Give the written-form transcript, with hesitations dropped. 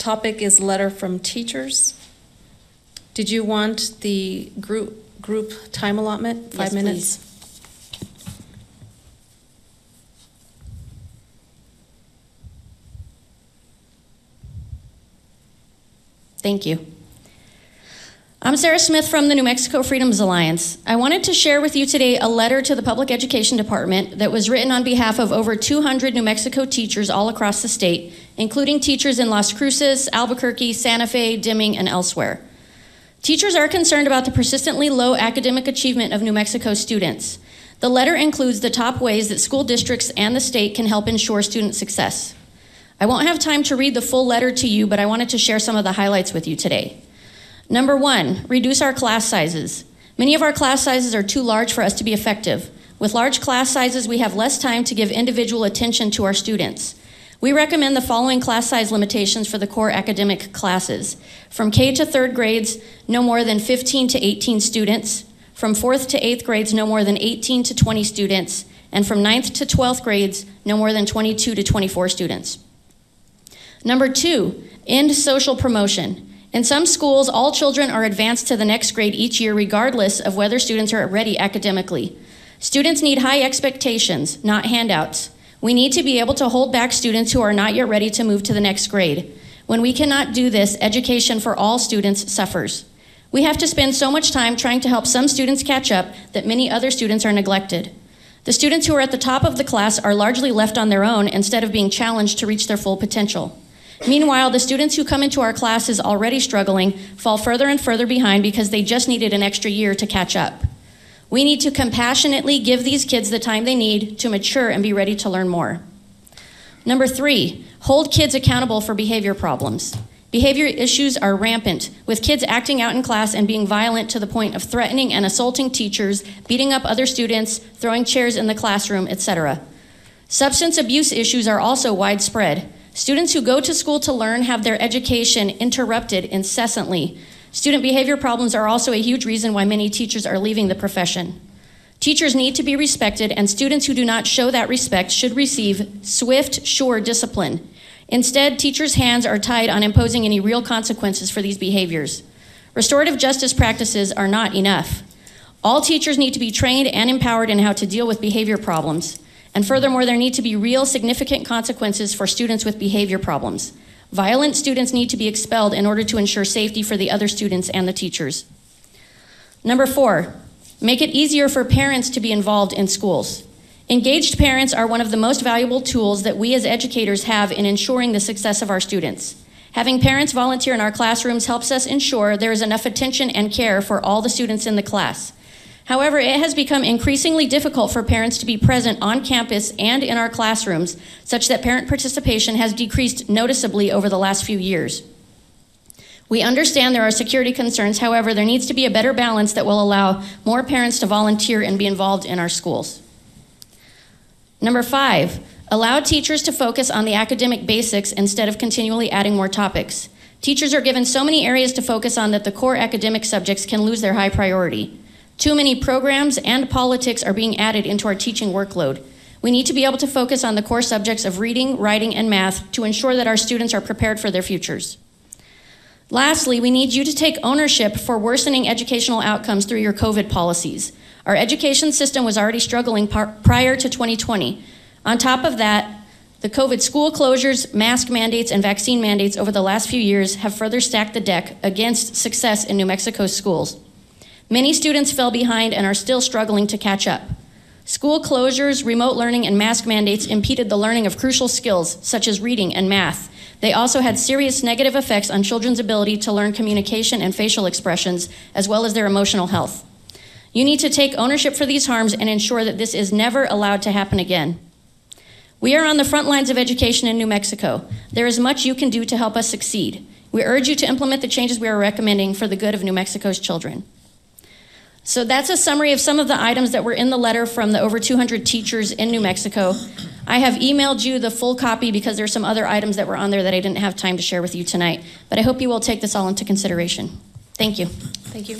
topic is letter from teachers. Did you want the group time allotment? 5 minutes? Please. Thank you. I'm Sarah Smith from the New Mexico Freedoms Alliance. I wanted to share with you today a letter to the Public Education Department that was written on behalf of over 200 New Mexico teachers all across the state, including teachers in Las Cruces, Albuquerque, Santa Fe, Deming, and elsewhere. Teachers are concerned about the persistently low academic achievement of New Mexico students. The letter includes the top ways that school districts and the state can help ensure student success. I won't have time to read the full letter to you, but I wanted to share some of the highlights with you today. Number 1, reduce our class sizes. Many of our class sizes are too large for us to be effective. With large class sizes, we have less time to give individual attention to our students. We recommend the following class size limitations for the core academic classes. From K to 3rd grades, no more than 15 to 18 students. From 4th to 8th grades, no more than 18 to 20 students. And from 9th to 12th grades, no more than 22 to 24 students. Number 2, end social promotion. In some schools, all children are advanced to the next grade each year regardless of whether students are ready academically. Students need high expectations, not handouts. We need to be able to hold back students who are not yet ready to move to the next grade. When we cannot do this, education for all students suffers. We have to spend so much time trying to help some students catch up that many other students are neglected. The students who are at the top of the class are largely left on their own instead of being challenged to reach their full potential. Meanwhile, the students who come into our classes already struggling fall further and further behind because they just needed an extra year to catch up. We need to compassionately give these kids the time they need to mature and be ready to learn more. Number 3, hold kids accountable for behavior problems. Behavior issues are rampant, with kids acting out in class and being violent to the point of threatening and assaulting teachers, beating up other students, throwing chairs in the classroom, etc. Substance abuse issues are also widespread. Students who go to school to learn have their education interrupted incessantly. Student behavior problems are also a huge reason why many teachers are leaving the profession. Teachers need to be respected, and students who do not show that respect should receive swift, sure discipline. Instead, teachers' hands are tied on imposing any real consequences for these behaviors. Restorative justice practices are not enough. All teachers need to be trained and empowered in how to deal with behavior problems. And furthermore, there need to be real significant consequences for students with behavior problems. Violent students need to be expelled in order to ensure safety for the other students and the teachers. Number 4, make it easier for parents to be involved in schools. Engaged parents are one of the most valuable tools that we as educators have in ensuring the success of our students. Having parents volunteer in our classrooms helps us ensure there is enough attention and care for all the students in the class. However, it has become increasingly difficult for parents to be present on campus and in our classrooms, such that parent participation has decreased noticeably over the last few years. We understand there are security concerns. However, there needs to be a better balance that will allow more parents to volunteer and be involved in our schools. Number 5, allow teachers to focus on the academic basics instead of continually adding more topics. Teachers are given so many areas to focus on that the core academic subjects can lose their high priority. Too many programs and politics are being added into our teaching workload. We need to be able to focus on the core subjects of reading, writing, and math to ensure that our students are prepared for their futures. Lastly, we need you to take ownership for worsening educational outcomes through your COVID policies. Our education system was already struggling prior to 2020. On top of that, the COVID school closures, mask mandates, and vaccine mandates over the last few years have further stacked the deck against success in New Mexico's schools. Many students fell behind and are still struggling to catch up. School closures, remote learning, and mask mandates impeded the learning of crucial skills such as reading and math. They also had serious negative effects on children's ability to learn communication and facial expressions, as well as their emotional health. You need to take ownership for these harms and ensure that this is never allowed to happen again. We are on the front lines of education in New Mexico. There is much you can do to help us succeed. We urge you to implement the changes we are recommending for the good of New Mexico's children. So that's a summary of some of the items that were in the letter from the over 200 teachers in New Mexico. I have emailed you the full copy because there's some other items that were on there that I didn't have time to share with you tonight. But I hope you will take this all into consideration. Thank you. Thank you.